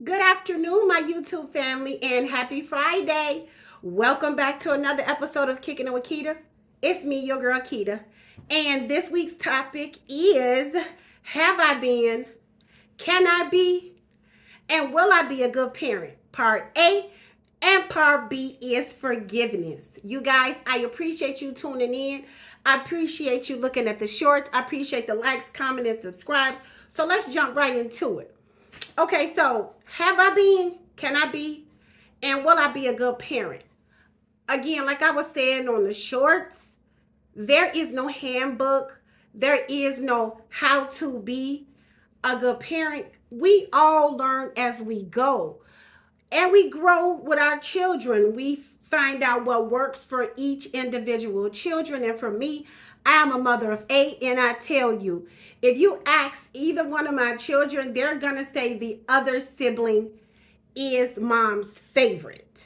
Good afternoon, my YouTube family, and happy Friday. Welcome back to another episode of Kicking It with Kita. It's me, your girl Kita. And this week's topic is: have I been, can I be, and will I be a good parent? Part A. And part B is forgiveness. You guys, I appreciate you tuning in. I appreciate you looking at the shorts. I appreciate the likes, comments, and subscribes. So let's jump right into it. Okay, so have I been? Can I be? And will I be a good parent? Again, like I was saying on the shorts, there is no handbook. There is no how to be a good parent. We all learn as we go. And we grow with our children. We find out what works for each individual children. And for me, I'm a mother of 8, and I tell you, if you ask either one of my children, they're going to say the other sibling is mom's favorite.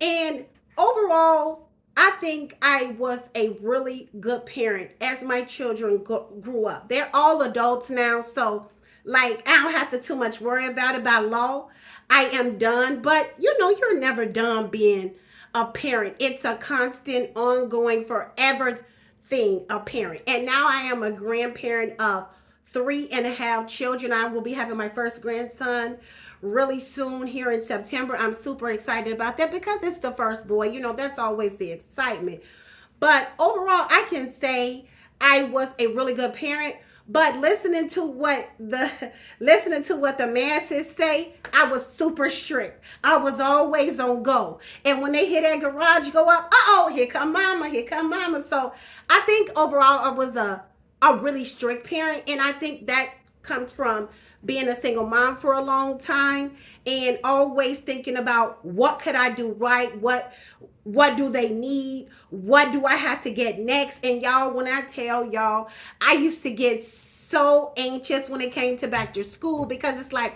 And overall, I think I was a really good parent as my children grew up. They're all adults now, so like I don't have to too much worry about law. I am done, but you're never done being a parent. It's a constant, ongoing, forever thing, a parent. And now I am a grandparent of 3.5 children. I will be having my first grandson really soon here in September. I'm super excited about that because it's the first boy. That's always the excitement. But overall, I can say I was a really good parent. But listening to what the masses say, I was super strict. I was always on go. And when they hear that garage go up, here come mama, here come mama. So I think overall I was a really strict parent, and I think that comes from being a single mom for a long time and always thinking about what could I do right, what do they need, what do I have to get next. And y'all, when I tell y'all, I used to get so anxious when it came to back to school because it's like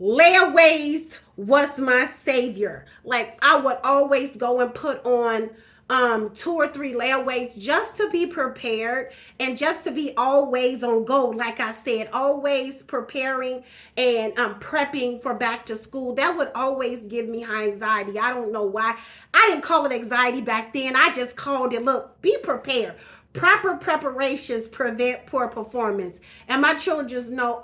layaways was my savior. Like I would always go and put on 2 or 3 layaways just to be prepared and just to be always on go. Like I said, always preparing and prepping for back to school. That would always give me high anxiety. I don't know why. I didn't call it anxiety back then. I just called it, look, be prepared. Proper preparations prevent poor performance. And my children know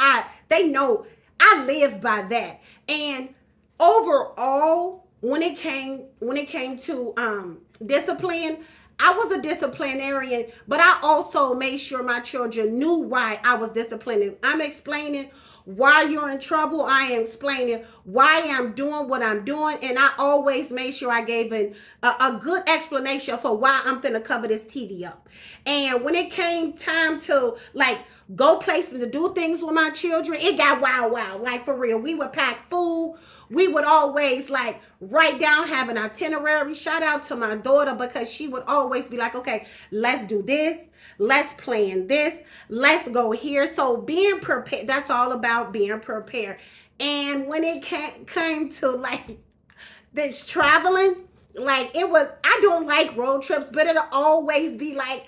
they know I live by that. And overall, when it came to discipline, I was a disciplinarian, but I also made sure my children knew why I was disciplining. I'm explaining why you're in trouble. I am explaining why I'm doing what I'm doing, and I always made sure I gave a good explanation for why I'm finna cover this TV up. And when it came time to like go places to do things with my children, it got wild. Like for real, we would pack food. We would always like write down, have an itinerary. Shout out to my daughter because she would always be like, okay, let's do this. Let's plan this. Let's go here. So being prepared, that's all about being prepared. And when it came to like this traveling, like I don't like road trips, but it'll always be like,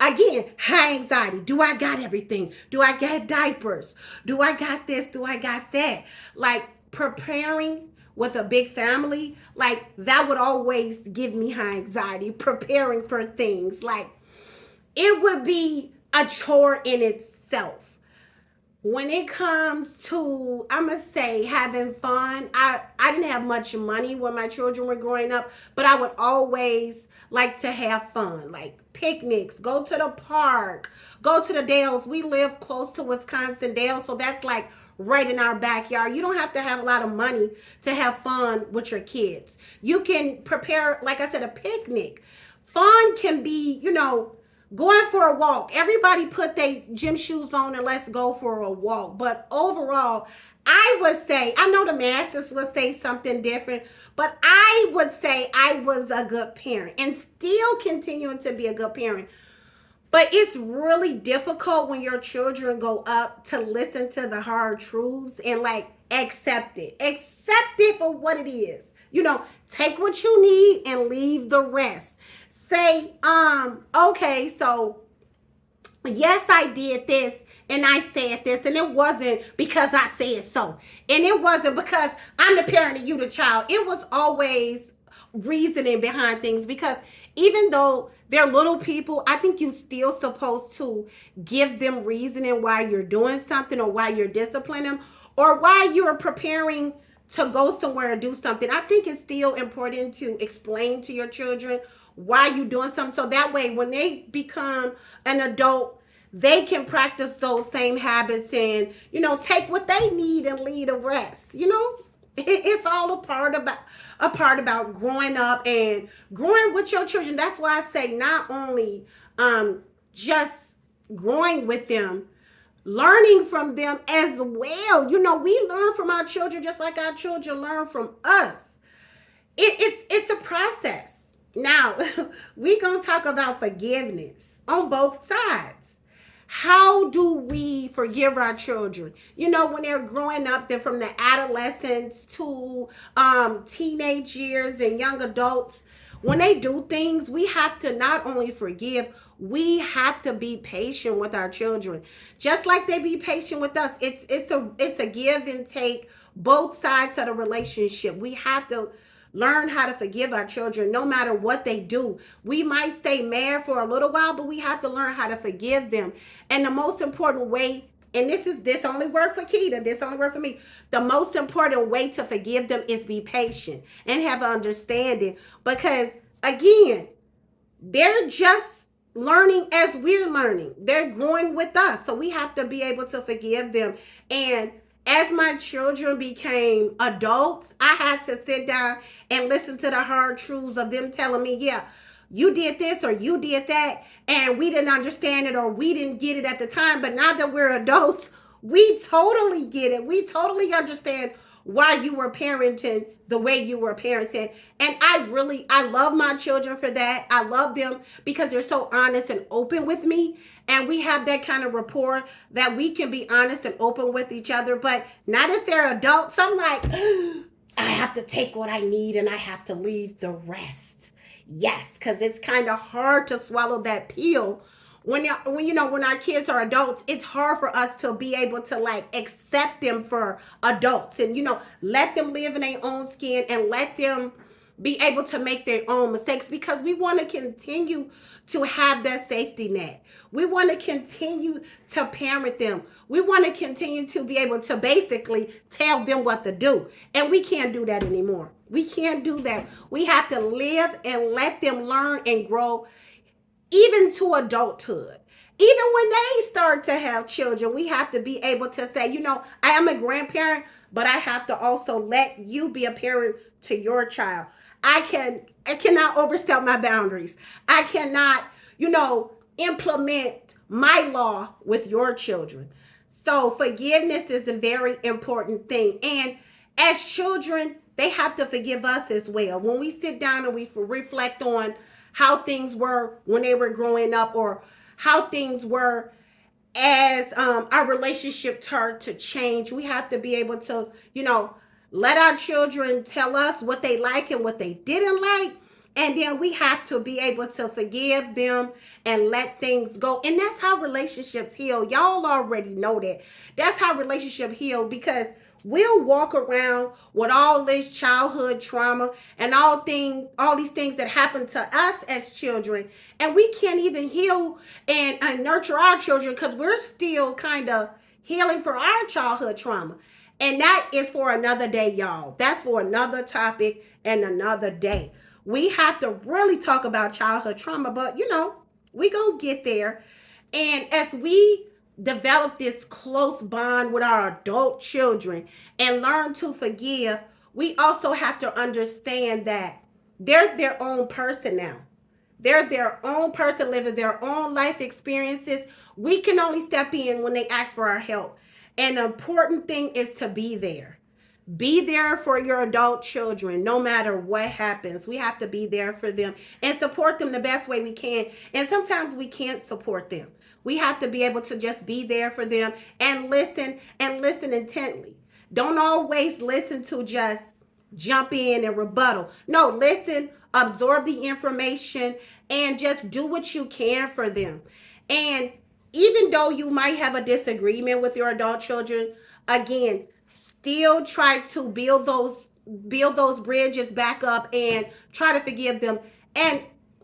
again, high anxiety. Do I got everything? Do I got diapers? Do I got this? Do I got that? Like preparing with a big family, like that would always give me high anxiety. Preparing for things, like it would be a chore in itself. When it comes to, I'm gonna say, having fun, I didn't have much money when my children were growing up, but I would always like to have fun, like picnics, go to the park, go to the Dales. We live close to Wisconsin Dales, so that's like right in our backyard. You don't have to have a lot of money to have fun with your kids. You can prepare, like I said, a picnic. Fun can be, going for a walk. Everybody put their gym shoes on and let's go for a walk. But overall, I would say, I know the masses would say something different, but I would say I was a good parent and still continuing to be a good parent. But it's really difficult when your children go up to listen to the hard truths and like accept it. Accept it for what it is. Take what you need and leave the rest. Say, okay, so yes, I did this and I said this, and it wasn't because I said so. And it wasn't because I'm the parent and you the child. It was always reasoning behind things, because even though they're little people, I think you still supposed to give them reasoning why you're doing something, or why you're disciplining them, or why you're preparing to go somewhere and do something. I think it's still important to explain to your children why you're doing something, so that way when they become an adult, they can practice those same habits and, take what they need and leave the rest. It's all a part about growing up and growing with your children. That's why I say not only just growing with them, learning from them as well. We learn from our children just like our children learn from us. It's a process. Now, we're going to talk about forgiveness on both sides. How do we forgive our children? When they're growing up, they're from the adolescence to teenage years and young adults. When they do things, we have to not only forgive, we have to be patient with our children, just like they be patient with us. It's a give and take, both sides of the relationship. We have to learn how to forgive our children no matter what they do. We might stay mad for a little while, but we have to learn how to forgive them. And the most important way, and this only work for Kita, this only work for me. The most important way to forgive them is be patient and have understanding, because again, they're just learning as we're learning. They're growing with us. So we have to be able to forgive them. And as my children became adults, I had to sit down and listen to the hard truths of them telling me, yeah, you did this or you did that, and we didn't understand it or we didn't get it at the time. But now that we're adults, we totally get it. We totally understand why you were parenting the way you were parenting. And I love my children for that. I love them because they're so honest and open with me. And we have that kind of rapport that we can be honest and open with each other. But not if they're adults. I'm like, I have to take what I need and I have to leave the rest. Yes, because it's kind of hard to swallow that pill. When our kids are adults, it's hard for us to be able to accept them for adults and let them live in their own skin and let them be able to make their own mistakes, because we want to continue to have that safety net. We want to continue to parent them. We want to continue to be able to basically tell them what to do. And we can't do that anymore. We can't do that. We have to live and let them learn and grow, even to adulthood. Even when they start to have children, we have to be able to say, I am a grandparent, but I have to also let you be a parent to your child. I cannot overstep my boundaries. I cannot, implement my law with your children. So forgiveness is a very important thing. And as children, they have to forgive us as well. When we sit down and we reflect on how things were when they were growing up, or how things were as our relationship started to change, we have to be able to, let our children tell us what they like and what they didn't like. And then we have to be able to forgive them and let things go. And that's how relationships heal. Y'all already know that. That's how relationships heal, because we'll walk around with all this childhood trauma and all these things that happened to us as children. And we can't even heal and nurture our children because we're still kind of healing for our childhood trauma. And that is for another day, y'all. That's for another topic and another day. We have to really talk about childhood trauma, but we gonna get there. And as we develop this close bond with our adult children and learn to forgive, we also have to understand that they're their own person now. They're their own person living their own life experiences. We can only step in when they ask for our help. And the important thing is to be there. Be there for your adult children no matter what happens. We have to be there for them and support them the best way we can. And sometimes we can't support them. We have to be able to just be there for them and listen intently. Don't always listen to just jump in and rebuttal. No, listen, absorb the information, and just do what you can for them. And even though you might have a disagreement with your adult children, again, still try to build those bridges back up and try to forgive them. And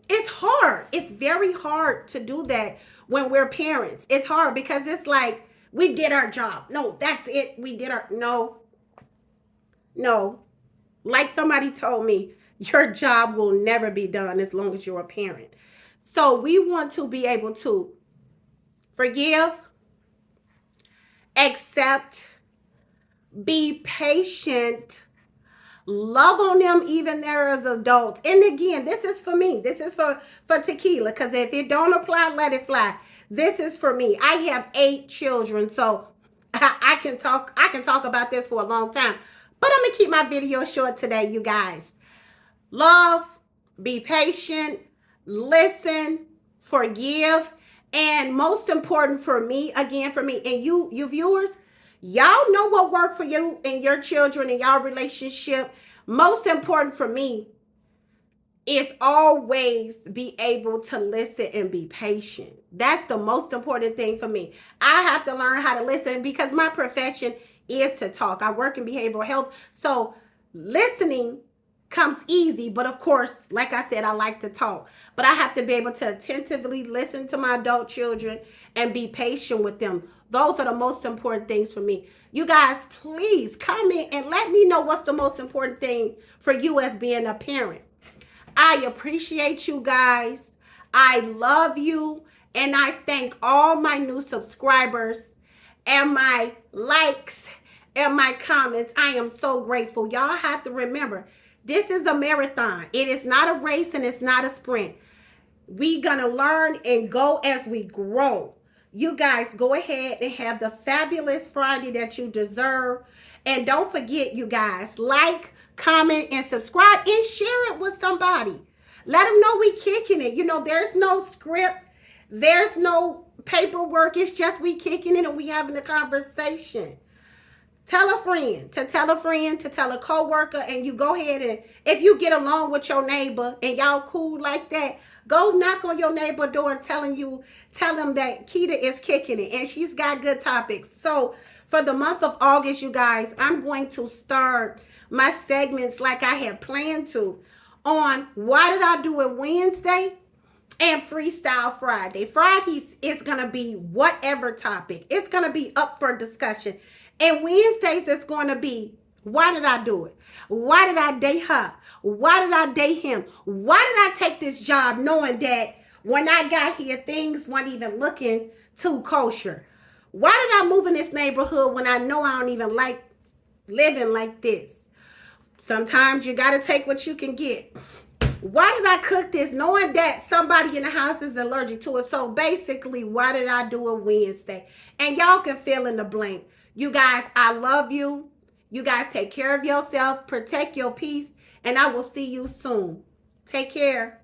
it's hard. It's very hard to do that when we're parents. It's hard because it's like we did our job. No, that's it. We did our no. Like somebody told me, your job will never be done as long as you're a parent. So we want to be able to forgive, accept, be patient, love on them even there as adults. And again, this is for me. This is for tequila, because if it don't apply, let it fly. This is for me. I have 8 children, so I can talk about this for a long time. But I'm gonna keep my video short today, you guys. Love, be patient, listen, forgive, and most important for me, again, for me, and you viewers, y'all know what worked for you and your children and y'all relationship. Most important for me is always be able to listen and be patient. That's the most important thing for me. I have to learn how to listen because my profession is to talk. I work in behavioral health, so listening comes easy, but of course, like I said, I like to talk, but I have to be able to attentively listen to my adult children and be patient with them. Those are the most important things for me. You guys, please comment and let me know what's the most important thing for you as being a parent. I appreciate you guys. I love you, and I thank all my new subscribers and my likes and my comments. I am so grateful. Y'all have to remember, this is a marathon. It is not a race and it's not a sprint. We gonna learn and go as we grow. You guys go ahead and have the fabulous Friday that you deserve. And don't forget, you guys, like, comment, and subscribe, and share it with somebody. Let them know we kicking it. You know, there's no script. There's no paperwork. It's just we kicking it and we having a conversation. Tell a friend to tell a friend to tell a coworker, and you go ahead and if you get along with your neighbor and y'all cool like that, go knock on your neighbor door and tell them that Kita is kicking it and she's got good topics. So for the month of August, you guys, I'm going to start my segments like I had planned to on Why Did I Do It Wednesday and Freestyle Friday. Fridays is going to be whatever topic. It's going to be up for discussion. And Wednesdays it's going to be, why did I do it? Why did I date her? Why did I date him? Why did I take this job knowing that when I got here, things weren't even looking too kosher? Why did I move in this neighborhood when I know I don't even like living like this? Sometimes you got to take what you can get. Why did I cook this knowing that somebody in the house is allergic to it? So basically, why did I do it Wednesday? And y'all can fill in the blank. You guys, I love you. You guys take care of yourself. Protect your peace. And I will see you soon. Take care.